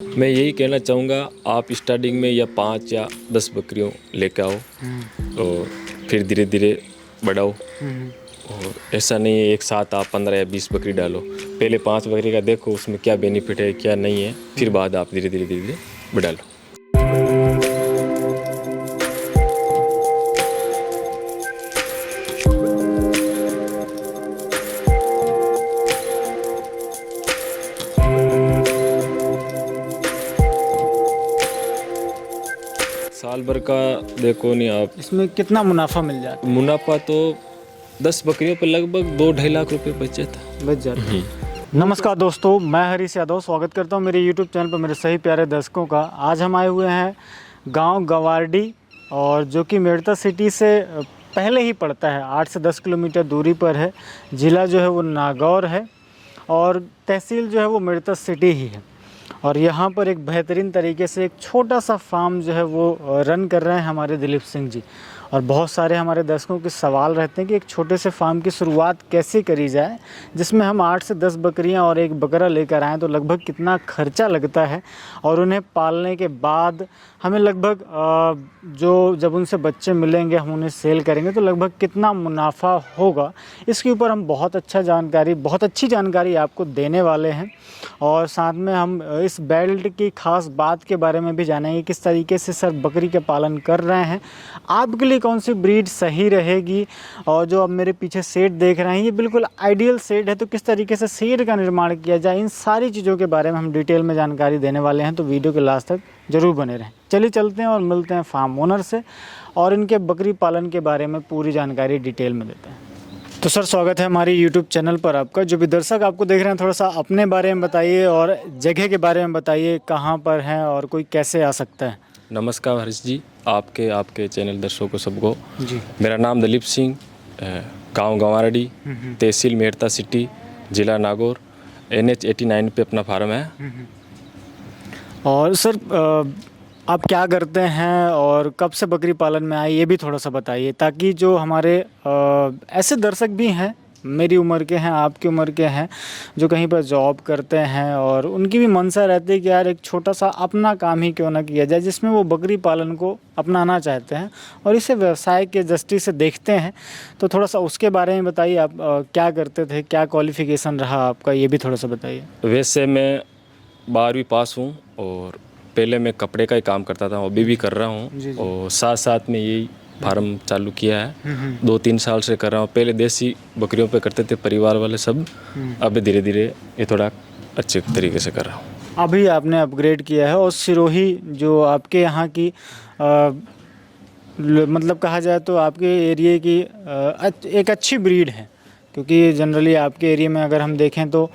मैं यही कहना चाहूँगा, आप स्टार्टिंग में या 5 या 10 बकरियों लेके आओ और फिर धीरे धीरे बढ़ाओ। और ऐसा नहीं है एक साथ आप 15 या 20 बकरी डालो। पहले 5 बकरी का देखो उसमें क्या बेनिफिट है क्या नहीं है, फिर बाद आप धीरे धीरे बढ़ा लो। साल भर का देखो नहीं आप, इसमें कितना मुनाफा मिल जाता मुनाफा तो 10 बकरियों पर लगभग 2-2.5 लाख रुपए बच जाता। है, बच जाता है। नमस्कार दोस्तों, मैं हरीश यादव स्वागत करता हूं मेरे YouTube चैनल पर मेरे सही प्यारे दर्शकों का। आज हम आए हुए हैं गांव गवारडी, और जो कि मेड़ता सिटी से पहले ही पड़ता है, 8 से 10 किलोमीटर दूरी पर है। ज़िला जो है वो नागौर है और तहसील जो है वो मेड़ता सिटी ही है। और यहाँ पर एक बेहतरीन तरीके से एक छोटा सा फार्म जो है वो रन कर रहे हैं हमारे दिलीप सिंह जी। और बहुत सारे हमारे दर्शकों के सवाल रहते हैं कि एक छोटे से फार्म की शुरुआत कैसे करी जाए, जिसमें हम 8 से 10 बकरियां और एक बकरा लेकर आएँ तो लगभग कितना खर्चा लगता है, और उन्हें पालने के बाद हमें लगभग जो जब उनसे बच्चे मिलेंगे हम उन्हें सेल करेंगे तो लगभग कितना मुनाफा होगा, इसके ऊपर हम बहुत अच्छी जानकारी आपको देने वाले हैं। और साथ में हम इस बेल्ट की खास बात के बारे में भी जानेंगे, किस तरीके से सर बकरी के पालन कर रहे हैं, आपके लिए कौन सी ब्रीड सही रहेगी। और जो अब मेरे पीछे शेड देख रहे हैं ये बिल्कुल आइडियल शेड है, तो किस तरीके से शेड का निर्माण किया जाए, इन सारी चीज़ों के बारे में हम डिटेल में जानकारी देने वाले हैं। तो वीडियो के लास्ट तक ज़रूर बने रहें। चलिए चलते हैं और मिलते हैं फार्म ओनर से और इनके बकरी पालन के बारे में पूरी जानकारी डिटेल में देते हैं। तो सर, स्वागत है हमारी यूट्यूब चैनल पर आपका। जो भी दर्शक आपको देख रहे हैं, थोड़ा सा अपने बारे में बताइए और जगह के बारे में बताइए, कहाँ पर हैं और कोई कैसे आ सकता है। नमस्कार हरीश जी, आपके चैनल दर्शकों को सबको जी। मेरा नाम दिलीप सिंह, गांव गंवारडी, तहसील मेड़ता सिटी, ज़िला नागौर, NH 89 पे अपना फार्म है। और सर आप क्या करते हैं और कब से बकरी पालन में आए, ये भी थोड़ा सा बताइए, ताकि जो हमारे ऐसे दर्शक भी हैं, मेरी उम्र के हैं, आपकी उम्र के हैं, जो कहीं पर जॉब करते हैं और उनकी भी मनसा रहती है कि यार एक छोटा सा अपना काम ही क्यों ना किया जाए, जिसमें वो बकरी पालन को अपनाना चाहते हैं और इसे व्यवसाय के दृष्टि से देखते हैं। तो थोड़ा सा उसके बारे में बताइए, आप क्या करते थे, क्या क्वालिफ़िकेशन रहा आपका, ये भी थोड़ा सा बताइए। वैसे मैं 12वीं पास हूँ और पहले मैं कपड़े का ही काम करता था, अभी भी कर रहा हूँ। और साथ साथ में यही फार्म चालू किया है, 2-3 साल से कर रहा हूँ। पहले देसी बकरियों पे करते थे परिवार वाले सब, अब धीरे धीरे ये थोड़ा अच्छे तरीके से कर रहा हूँ। अभी आपने अपग्रेड किया है और सिरोही जो आपके यहाँ की मतलब कहा जाए तो आपके एरिया की एक अच्छी ब्रीड है, क्योंकि जनरली आपके एरिया में अगर हम देखें तो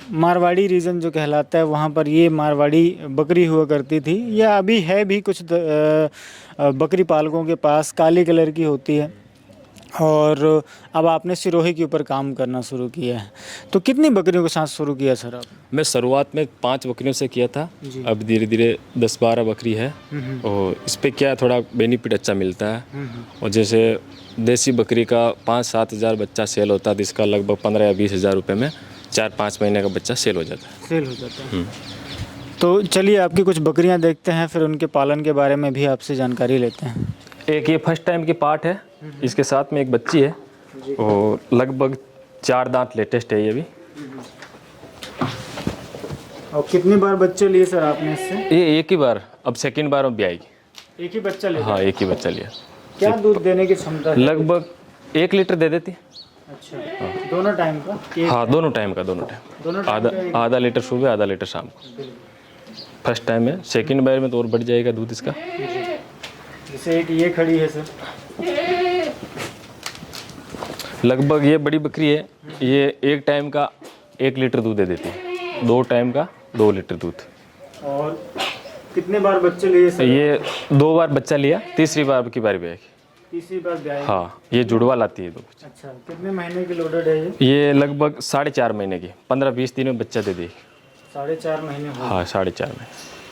मारवाड़ी रीजन जो कहलाता है वहाँ पर ये मारवाड़ी बकरी हुआ करती थी, या अभी है भी कुछ बकरी पालकों के पास काली कलर की होती है। और अब आपने सिरोही के ऊपर काम करना शुरू किया है, तो कितनी बकरियों के साथ शुरू किया सर आप? मैं शुरुआत में 5 बकरियों से किया था, अब धीरे धीरे 10-12 बकरी है। और इस पे क्या थोड़ा बेनिफिट अच्छा मिलता है। और जैसे देसी बकरी का 5-7 हज़ार बच्चा सेल होता है, जिसका लगभग 15 या 20 हज़ार रुपये में 4-5 महीने का बच्चा सेल हो जाता है। तो चलिए आपकी कुछ बकरियां देखते हैं, फिर उनके पालन के बारे में भी आपसे जानकारी लेते हैं। एक ये फर्स्ट टाइम की पार्ट है, इसके साथ में एक बच्ची है और लगभग 4 दांत लेटेस्ट है ये भी। और कितनी बार बच्चे लिए सर आपने इससे? ये एक ही बार, अब सेकंड बार भी आएगी। एक ही बच्चा लिया? हाँ, एक ही बच्चा लिया। क्या दूध देने की क्षमता है? लगभग 1 लीटर दे देती। अच्छा, दोनों टाइम का? हाँ, दोनों टाइम का, आधा लीटर सुबह, आधा लीटर शाम को। फर्स्ट टाइम है, सेकंड बार में तो और बढ़ जाएगा दूध इसका। जैसे एक ये खड़ी है सर, लगभग ये बड़ी बकरी है, ये एक टाइम का 1 लीटर दूध दे देती है, 2 टाइम का 2 लीटर दूध। और कितने बार बच्चे लिए सर? ये 2 बार बच्चा लिया, तीसरी बार की बारी भी आएगी। तीसरी बार भी आएगी? हाँ, ये जुड़वा लाती है 2 बच्चे। अच्छा, कितने महीने की लोडेड है ये? ये लगभग 4.5 महीने की, 15-20 दिन में बच्चा दे देगी। 4.5 महीने हो? हाँ, 4.5 महीने,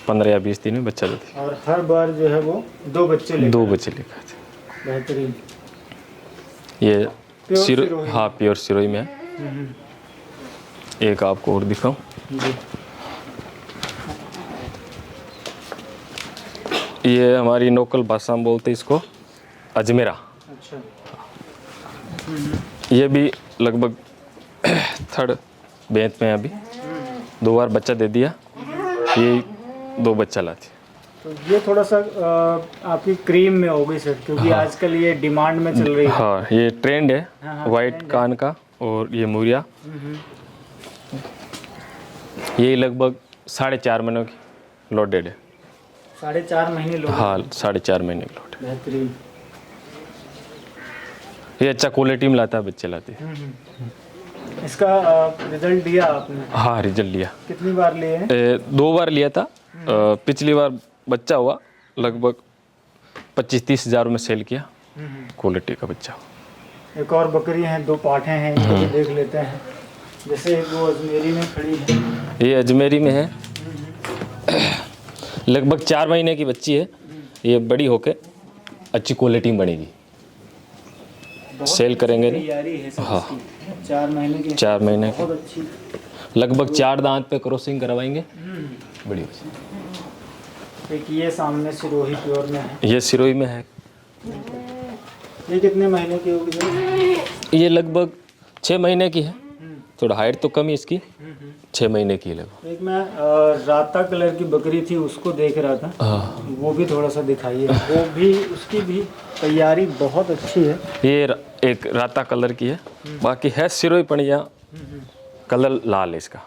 15 या 20 दिन में बच्चा देती है। और हर बार जो है वो 2 बच्चे लेकर? 2 बच्चे लेकर आते हैं। बेहतरीन। ये सिरोही? हाँ, प्योर सिरोही में है। एक आपको और दिखाऊं। जी। ये हमारी लोकल भाषा में बोलते हैं इसको अजमेरा। अच्छा। ये भी लगभग थर्ड बेंत में है अभी। 2 बार बच्चा दे दिया, ये 2 बच्चा लाती। तो ये थोड़ा सा आपकी क्रीम में हो गई सर, क्योंकि आजकल ये डिमांड में चल रही है। हाँ, ये ट्रेंड है। हाँ, वाइट कान का और ये मुरिया। ये लगभग 4.5 महीनों की लोडेड है। 4.5 महीने लोग। हाँ, 4.5 महीने की लोड। बेहतरीन। ये अच्छा क्वालिटी में लाता है, बच्चे लाते हैं। इसका रिजल्ट दिया आपने? हाँ, रिजल्ट लिया। कितनी बार लिए हैं? 2 बार लिया था। पिछली बार बच्चा हुआ, लगभग 25-30 हज़ार में सेल किया। क्वालिटी का बच्चा। एक और बकरी हैं, 2 पाठे हैं, इनको भी देख लेते हैं। जैसे वो अजमेरी में खड़ी है। ये अजमेरी में है, लगभग 4 महीने की बच्ची है। ये बड़ी होके अच्छी क्वालिटी में बनेगी, सेल करेंगे। तैयारी है सब हाँ। इसकी। 4 महीने की। 4 महीने की, बहुत अच्छी। लगभग 4 दांत पे क्रॉसिंग करवाएंगे। बड़ी बच्ची। एक ये सामने सिरोही प्योर में है। ये सिरोही में है। ये कितने महीने की होगी सर? ये लगभग 6 महीने की है। थोड़ा हाइट तो कम है इसकी, 6 महीने की है लगभग। एक मैं राता कलर की बकरी थी, उसको देख रहा था। हाँ, वो भी थोड़ा सा दिखाइए। वो भी, उसकी भी तैयारी बहुत अच्छी है। ये एक राता कलर की है। बाकी है सिरोही पड़िया, कलर लाल है इसका।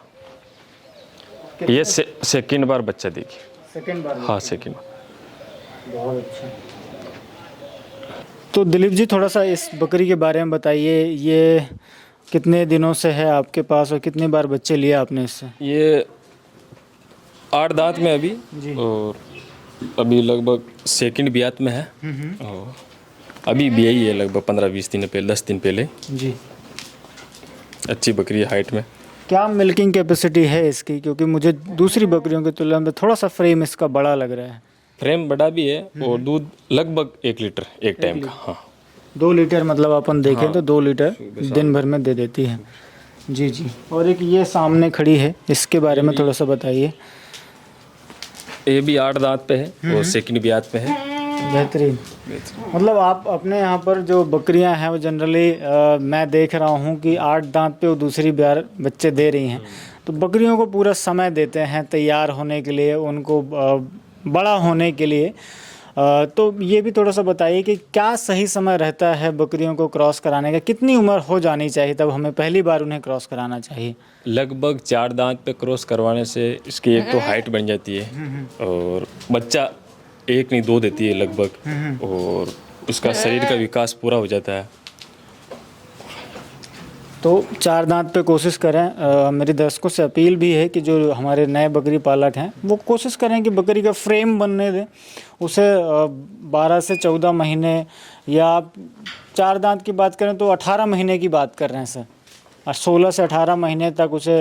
ये सेकंड बार बच्चा देगी। सेकंड बार? हाँ, सेकंड बार। बहुत अच्छा। तो दिलीप जी, थोड़ा सा इस बकरी के बारे में बताइए। ये कितने दिनों से है आपके पास और कितनी बार बच्चे लिए आपने इससे? ये 8 दांत में अभी जी। और अभी लगभग सेकंड ब्यात में है। और अभी भी यही है, लगभग 15-20 दिन पहले, 10 दिन पहले। जी। अच्छी बकरी है हाइट में। क्या मिल्किंग कैपेसिटी है इसकी? क्योंकि मुझे दूसरी बकरियों की तुलना में थोड़ा सा फ्रेम इसका बड़ा लग रहा है। फ्रेम बड़ा भी है और दूध लगभग 1 लीटर एक टाइम का। हाँ, 2 लीटर मतलब अपन देखें तो 2 लीटर दिन भर में दे देती है। जी जी। और एक ये सामने खड़ी है, इसके बारे में थोड़ा सा बताइए। ये भी 8 दांत पे है और सेकंड ब्यात पे है। बेहतरीन। मतलब आप अपने यहाँ पर जो बकरियाँ हैं वो जनरली मैं देख रहा हूँ कि 8 दांत पे वो दूसरी बार बच्चे दे रही हैं। तो बकरियों को पूरा समय देते हैं तैयार होने के लिए, उनको बड़ा होने के लिए। तो ये भी थोड़ा सा बताइए कि क्या सही समय रहता है बकरियों को क्रॉस कराने का? कितनी उम्र हो जानी चाहिए तब हमें पहली बार उन्हें क्रॉस कराना चाहिए? लगभग 4 दांत पे क्रॉस करवाने से इसकी एक तो हाइट बन जाती है और बच्चा 1 नहीं 2 देती है लगभग, और उसका शरीर का विकास पूरा हो जाता है। तो 4 दांत पे कोशिश करें। मेरे दर्शकों से अपील भी है कि जो हमारे नए बकरी पालक हैं वो कोशिश करें कि बकरी का फ्रेम बनने दें, उसे 12 से 14 महीने, या 4 दांत की बात करें तो 18 महीने की बात कर रहे हैं सर, और 16 से 18 महीने तक उसे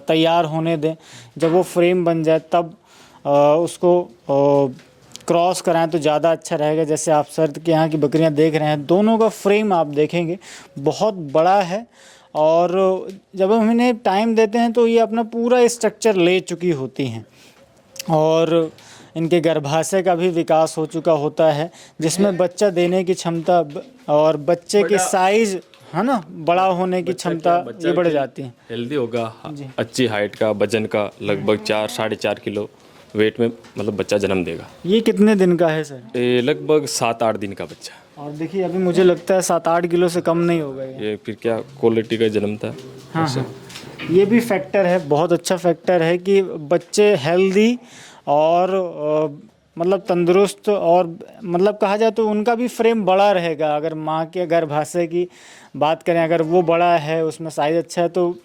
तैयार होने दें। जब वो फ्रेम बन जाए तब उसको क्रॉस कराएं तो ज़्यादा अच्छा रहेगा। जैसे आप सर के यहाँ की बकरियाँ देख रहे हैं, दोनों का फ्रेम आप देखेंगे बहुत बड़ा है, और जब हम इन्हें टाइम देते हैं तो ये अपना पूरा स्ट्रक्चर ले चुकी होती हैं, और इनके गर्भाशय का भी विकास हो चुका होता है, जिसमें बच्चा देने की क्षमता और बच्चे की साइज है ना, बड़ा होने की क्षमता ये बढ़ जाती है। हेल्दी होगा, अच्छी हाइट का, वजन का, लगभग 4-4.5 किलो वेट में मतलब बच्चा जन्म देगा। ये कितने दिन का है सर? ये लगभग 7-8 दिन का बच्चा। और देखिए अभी मुझे लगता है 7-8 किलो से कम नहीं होगा ये फिर क्या क्वालिटी का जन्म था। हाँ हाँ, ये भी फैक्टर है, बहुत अच्छा फैक्टर है कि बच्चे हेल्दी और मतलब तंदुरुस्त, और मतलब कहा जाए तो उनका भी फ्रेम बड़ा रहेगा। अगर माँ के गर्भाशय की बात करें, अगर वो बड़ा है, उसमें साइज़ अच्छा है, तो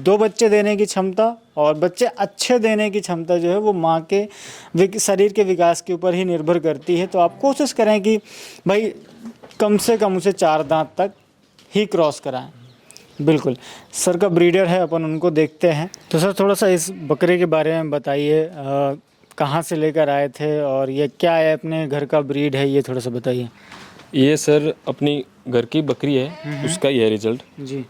2 बच्चे देने की क्षमता और बच्चे अच्छे देने की क्षमता जो है वो माँ के शरीर के विकास के ऊपर ही निर्भर करती है। तो आप कोशिश करें कि भाई कम से कम उसे 4 दांत तक ही क्रॉस कराएं। बिल्कुल, सर का ब्रीडर है, अपन उनको देखते हैं। तो सर थोड़ा सा इस बकरे के बारे में बताइए, कहाँ से लेकर आए थे और ये क्या है, अपने घर का ब्रीड है, ये थोड़ा सा बताइए। ये सर अपनी घर की बकरी है, उसका ही है रिजल्ट जी।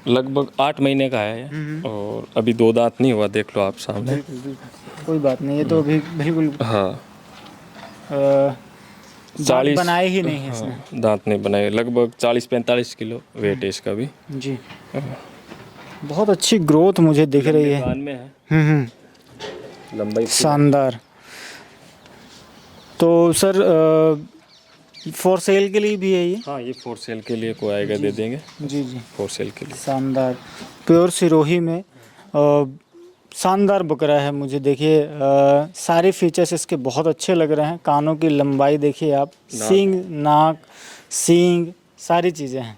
लगभग 8 महीने का है और अभी 2 दांत नहीं हुआ, देख लो आप सामने। बिल्कुल, कोई बात नहीं, ये तो अभी बिल्कुल। हाँ, दांत बनाए ही नहीं है इसने। हाँ, दांत नहीं बनाए, लगभग 40-45 किलो वेट है इसका भी। जी, बहुत अच्छी ग्रोथ मुझे दिख रही है। कान में है, लंबाई शानदार। तो सर फॉर सेल के लिए भी है ये? हाँ, ये फॉर सेल के लिए कोई आएगा दे देंगे। जी जी, फॉर सेल के लिए। शानदार, प्योर सिरोही में शानदार बकरा है। मुझे देखिए सारे फीचर्स इसके बहुत अच्छे लग रहे हैं। कानों की लंबाई देखिए आप, सींग, नाक, सींग, सारी चीज़ें हैं।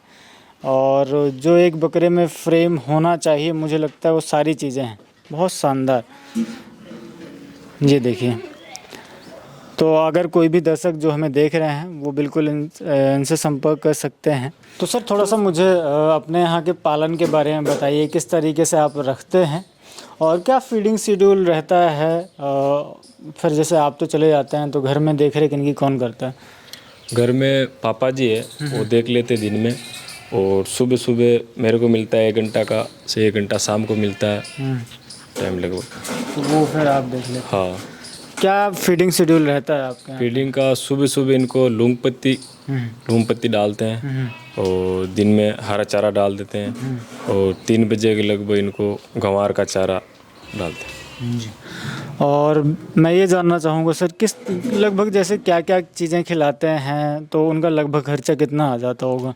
और जो एक बकरे में फ्रेम होना चाहिए मुझे लगता है वो सारी चीज़ें हैं। बहुत शानदार, ये देखिए। तो अगर कोई भी दर्शक जो हमें देख रहे हैं वो बिल्कुल इनसे संपर्क कर सकते हैं। तो सर थोड़ा सा मुझे अपने यहाँ के पालन के बारे में बताइए, किस तरीके से आप रखते हैं और क्या फीडिंग शेड्यूल रहता है? फिर जैसे आप तो चले जाते हैं तो घर में देख रेख इनकी कौन करता है? घर में पापा जी है, वो देख लेते दिन में, और सुबह सुबह मेरे को मिलता है 1 घंटा का से 1 घंटा शाम को मिलता है टाइम लगभग। तो वो फिर आप देख लेते? हाँ। क्या फीडिंग शेड्यूल रहता है आपका? फीडिंग का सुबह सुबह इनको लूंग पत्ती डालते हैं, और दिन में हरा चारा डाल देते हैं, और 3 बजे के लगभग इनको गंवार का चारा डालते हैं। जी। और मैं ये जानना चाहूँगा सर, किस लगभग जैसे क्या क्या चीज़ें खिलाते हैं तो उनका लगभग खर्चा कितना आ जाता होगा?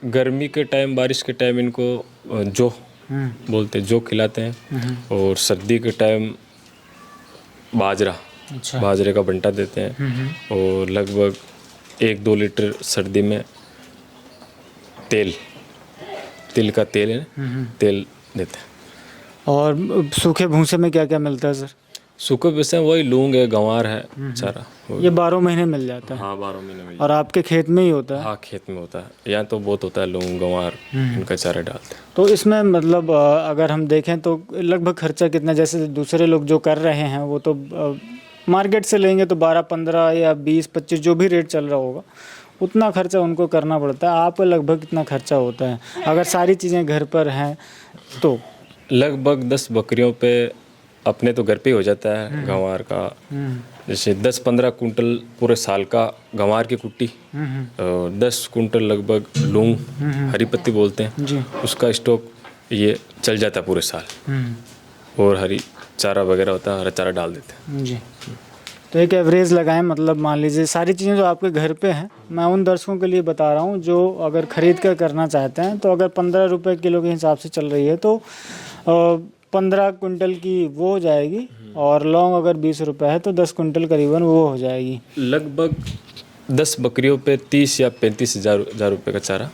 गर्मी के टाइम, बारिश के टाइम इनको जो बोलते हैं जो खिलाते हैं, और सर्दी के टाइम बाजरा, अच्छा, बाजरे का बंटा देते हैं, और लगभग 1-2 लीटर सर्दी में तिल का तेल है, तेल देते हैं। और सूखे भूसे में क्या क्या मिलता है सर? सूखे भूसे वही लूंग है, गंवार है, चारा। ये 12 महीने मिल जाता है? हाँ, 12 महीने में। और आपके खेत में ही होता है? हाँ, खेत में होता है। यहाँ तो बहुत होता है, लूंग, गंवार, इनका चारा डालते हैं। तो इसमें मतलब अगर हम देखें तो लगभग खर्चा कितना, जैसे दूसरे लोग जो कर रहे हैं वो तो मार्केट से लेंगे तो 12-15 या 20-25 जो भी रेट चल रहा होगा उतना खर्चा उनको करना पड़ता है। आपका लगभग कितना खर्चा होता है अगर सारी चीज़ें घर पर हैं तो? लगभग 10 बकरियों पे अपने तो घर पे हो जाता है गंवार का, जैसे 10-15 कुंटल पूरे साल का गंवार की कुट्टी, और 10 कुंटल लगभग लूंग, हरी पत्ती बोलते हैं जी, उसका स्टॉक ये चल जाता है पूरे साल। और हरी चारा वगैरह होता है, हरा चारा डाल देते हैं। जी। तो एक एवरेज लगाएं, मतलब मान लीजिए सारी चीज़ें जो आपके घर पे हैं, मैं उन दर्शकों के लिए बता रहा हूँ जो अगर ख़रीद कर करना चाहते हैं, तो अगर 15 रुपये किलो के हिसाब से चल रही है तो 15 कुंटल की वो हो जाएगी, और लौंग अगर 20 रुपये है तो 10 कुंटल करीबन वो हो जाएगी। लगभग 10 बकरियों पे 30 या 35 हज़ार रुपये का चारा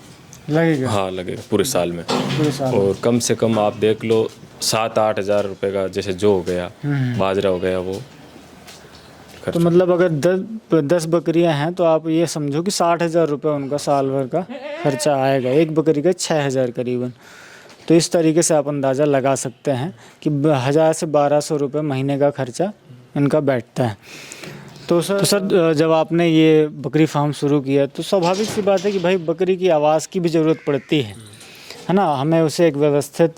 लगेगा? हाँ, लगेगा पूरे साल में। पूरे साल। और कम से कम आप देख लो 7-8 हज़ार रुपये का, जैसे जो हो गया, बाजरा हो गया, वो तो मतलब अगर 10 बकरियां हैं तो आप ये समझो कि 60,000 रुपये उनका साल भर का खर्चा आएगा। एक बकरी का 6,000 करीबन। तो इस तरीके से आप अंदाज़ा लगा सकते हैं कि 1,000 से 1,200 रुपये महीने का खर्चा इनका बैठता है। तो सर जब आपने ये बकरी फार्म शुरू किया तो स्वाभाविक सी बात है कि भाई बकरी की आवाज़ की भी ज़रूरत पड़ती है ना? हमें उसे एक व्यवस्थित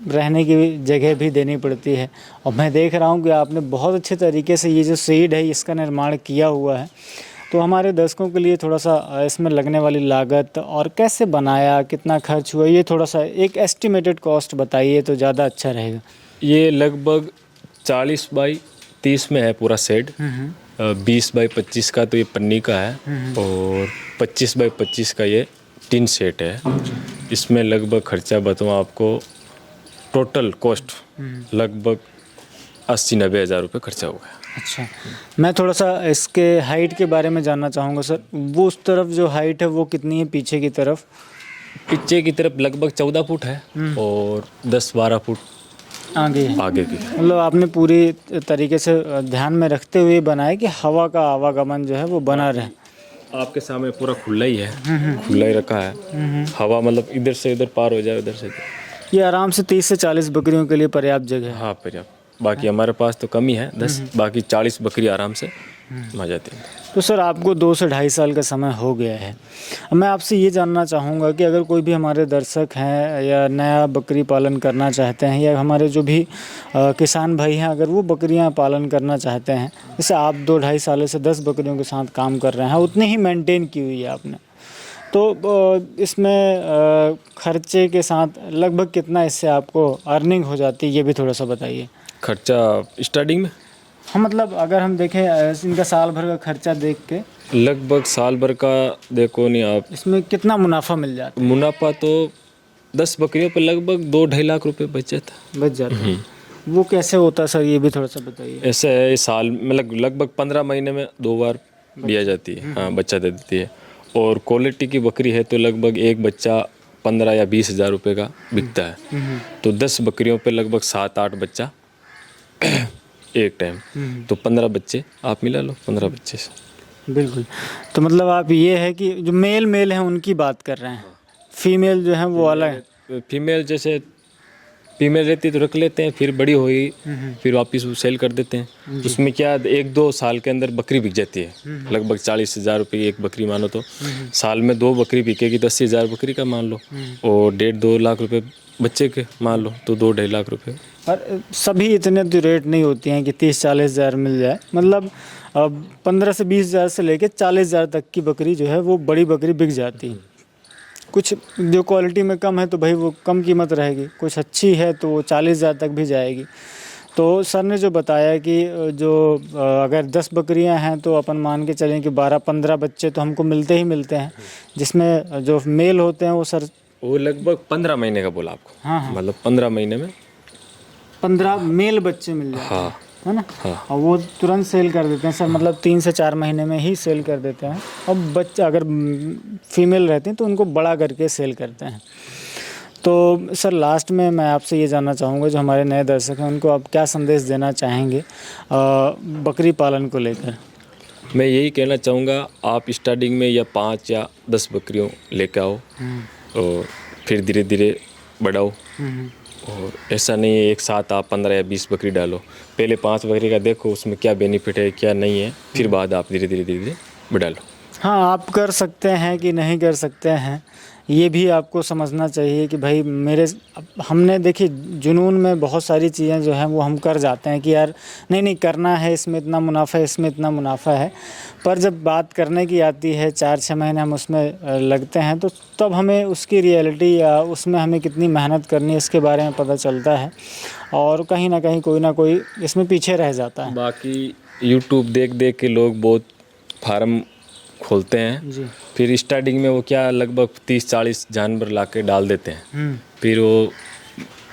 रहने की जगह भी देनी पड़ती है। और मैं देख रहा हूँ कि आपने बहुत अच्छे तरीके से ये जो सीड है इसका निर्माण किया हुआ है। तो हमारे दर्शकों के लिए थोड़ा सा इसमें लगने वाली लागत और कैसे बनाया, कितना खर्च हुआ, ये थोड़ा सा एक एस्टिमेटेड कॉस्ट बताइए तो ज़्यादा अच्छा रहेगा। ये लगभग 40 बाई 30 में है पूरा सेट। 20 बाई 25 का तो ये पन्नी का है, और 25 बाई 25 का ये टिन सेट है। इसमें लगभग खर्चा बताऊँ आपको, टोटल कॉस्ट लगभग 80-90 हज़ार रुपये खर्चा हुआ है। अच्छा, मैं थोड़ा सा इसके हाइट के बारे में जानना चाहूँगा सर। वो उस तरफ जो हाइट है वो कितनी है पीछे की तरफ? पीछे की तरफ लगभग 14 फुट है, और 10-12 फुट आगे की। मतलब आपने पूरी तरीके से ध्यान में रखते हुए बनाया कि हवा का आवागमन जो है वो बना रहे। आपके सामने पूरा खुला ही है, खुला ही रखा है। हवा मतलब इधर से उधर पार हो जाए, उधर से इधर। ये आराम से 30 से 40 बकरियों के लिए पर्याप्त जगह है। हाँ, पर्याप्त। बाकी हमारे पास तो कम ही है, 10, बाकी 40 बकरी आराम से आ जाती हैं। तो सर आपको 2 से ढाई साल का समय हो गया है। अब मैं आपसे ये जानना चाहूँगा कि अगर कोई भी हमारे दर्शक हैं या नया बकरी पालन करना चाहते हैं, या हमारे जो भी किसान भाई हैं अगर वो बकरियां पालन करना चाहते हैं, जैसे आप 2 ढाई सालों से 10 बकरियों के साथ काम कर रहे हैं, उतनी ही मेंटेन की हुई है आपने, तो इसमें खर्चे के साथ लगभग कितना इससे आपको अर्निंग हो जाती है, ये भी थोड़ा सा बताइए। खर्चा स्टार्टिंग में हाँ, मतलब अगर हम देखें इनका साल भर का खर्चा देख के लगभग साल भर का देखो नहीं आप, इसमें कितना मुनाफा मिल जाता मुनाफा तो 10 बकरियों पर लगभग 2-2.5 लाख रुपए बच जाता है। है, बच जाता है। वो कैसे होता है सर, ये भी थोड़ा सा बताइए। ऐसे है, साल में लगभग 15 महीने में 2 बार दिया जाती है। हाँ, बच्चा दे देती है। और क्वालिटी की बकरी है तो लगभग एक बच्चा 15 या 20 हज़ार रुपये का बिकता है। तो 10 बकरियों पे लगभग 7-8 बच्चा एक टाइम, तो 15 बच्चे आप मिला लो, 15 बच्चे से। बिल्कुल। तो मतलब आप ये है कि जो मेल हैं उनकी बात कर रहे हैं, फीमेल जो है वो अलग है। फीमेल जैसे फीमेल रहती है तो रख लेते हैं, फिर बड़ी हुई फिर वापस वो सेल कर देते हैं। उसमें क्या 1-2 साल के अंदर बकरी बिक जाती है। लगभग 40 हज़ार रुपये एक बकरी मानो, तो साल में 2 बकरी बिकेगी तो 80 हज़ार बकरी का मान लो, और 1.5-2 लाख रुपए बच्चे के मान लो, तो 2-2.5 लाख रुपए। पर सभी इतने तो रेट नहीं होती हैं कि 30-40 हज़ार मिल जाए, मतलब 15 से 20 हज़ार से लेकर 40 हज़ार तक की बकरी जो है वो बड़ी बकरी बिक जाती है। कुछ जो क्वालिटी में कम है तो भाई वो कम कीमत रहेगी, कुछ अच्छी है तो वो 40 हज़ार तक भी जाएगी। तो सर ने जो बताया कि जो अगर 10 बकरियां हैं तो अपन मान के चलें कि 12-15 बच्चे तो हमको मिलते ही मिलते हैं, जिसमें जो मेल होते हैं वो सर वो लगभग 15 महीने का बोला आपको। हाँ, मतलब 15 महीने में 15 मेल बच्चे मिल जाते हैं। हाँ, है ना। हाँ। और वो तुरंत सेल कर देते हैं सर, मतलब 3 से 4 महीने में ही सेल कर देते हैं। और बच्चा अगर फीमेल रहती हैं तो उनको बड़ा करके सेल करते हैं। तो सर लास्ट में मैं आपसे ये जानना चाहूँगा, जो हमारे नए दर्शक हैं उनको आप क्या संदेश देना चाहेंगे बकरी पालन को लेकर। मैं यही कहना चाहूँगा, आप स्टार्टिंग में या 5 या 10 बकरियों लेकर आओ और फिर धीरे धीरे बढ़ाओ। और ऐसा नहीं है एक साथ आप 15 या 20 बकरी डालो, पहले 5 बकरी का देखो उसमें क्या बेनिफिट है क्या नहीं है, फिर बाद आप धीरे धीरे बढ़ा लो। हाँ, आप कर सकते हैं कि नहीं कर सकते हैं ये भी आपको समझना चाहिए कि भाई हमने देखिए जुनून में बहुत सारी चीज़ें जो हैं वो हम कर जाते हैं कि यार नहीं करना है, इसमें इतना मुनाफा है, इसमें इतना मुनाफा है। पर जब बात करने की आती है 4-6 महीने हम उसमें लगते हैं तो तब हमें उसकी रियलिटी या उसमें हमें कितनी मेहनत करनी है इसके बारे में पता चलता है, और कहीं ना कहीं कोई ना कोई इसमें पीछे रह जाता है। बाकी यूट्यूब देख के लोग बहुत फार्म खोलते हैं जी। फिर स्टार्टिंग में वो क्या लगभग 30-40 जानवर ला के डाल देते हैं, फिर वो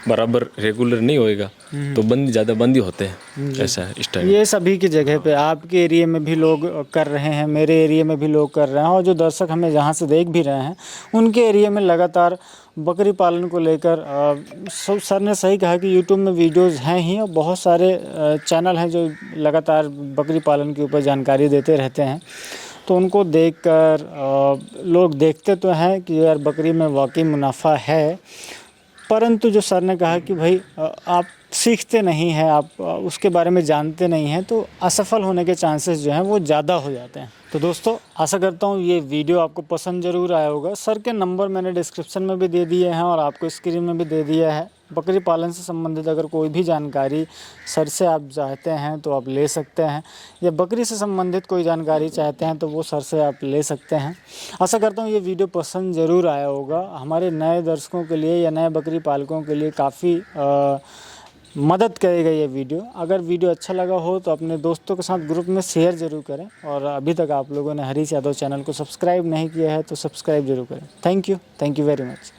बराबर रेगुलर नहीं होएगा तो ज़्यादा बंदी होते हैं। ऐसा है स्टार्टिंग। ये सभी की जगह पे आपके एरिया में भी लोग कर रहे हैं, मेरे एरिया में भी लोग कर रहे हैं, और जो दर्शक हमें जहाँ से देख भी रहे हैं उनके एरिया में लगातार बकरी पालन को लेकर सर ने सही कहा कि यूट्यूब में वीडियोस हैं ही, और बहुत सारे चैनल हैं जो लगातार बकरी पालन के ऊपर जानकारी देते रहते हैं। तो उनको देखकर लोग देखते तो हैं कि यार बकरी में वाकई मुनाफा है, परंतु जो सर ने कहा कि भाई आप सीखते नहीं हैं, आप उसके बारे में जानते नहीं हैं, तो असफल होने के चांसेस जो हैं वो ज़्यादा हो जाते हैं। तो दोस्तों आशा करता हूँ ये वीडियो आपको पसंद ज़रूर आया होगा। सर के नंबर मैंने डिस्क्रिप्शन में भी दे दिए हैं और आपको स्क्रीन में भी दे दिया है। बकरी पालन से संबंधित अगर कोई भी जानकारी सर से आप चाहते हैं तो आप ले सकते हैं, या बकरी से संबंधित कोई जानकारी चाहते हैं तो वो सर से आप ले सकते हैं। आशा करता हूँ ये वीडियो पसंद ज़रूर आया होगा। हमारे नए दर्शकों के लिए या नए बकरी पालकों के लिए काफ़ी मदद करेगा ये वीडियो। अगर वीडियो अच्छा लगा हो तो अपने दोस्तों के साथ ग्रुप में शेयर ज़रूर करें, और अभी तक आप लोगों ने हरीश यादव चैनल को सब्सक्राइब नहीं किया है तो सब्सक्राइब ज़रूर करें। Thank you very much.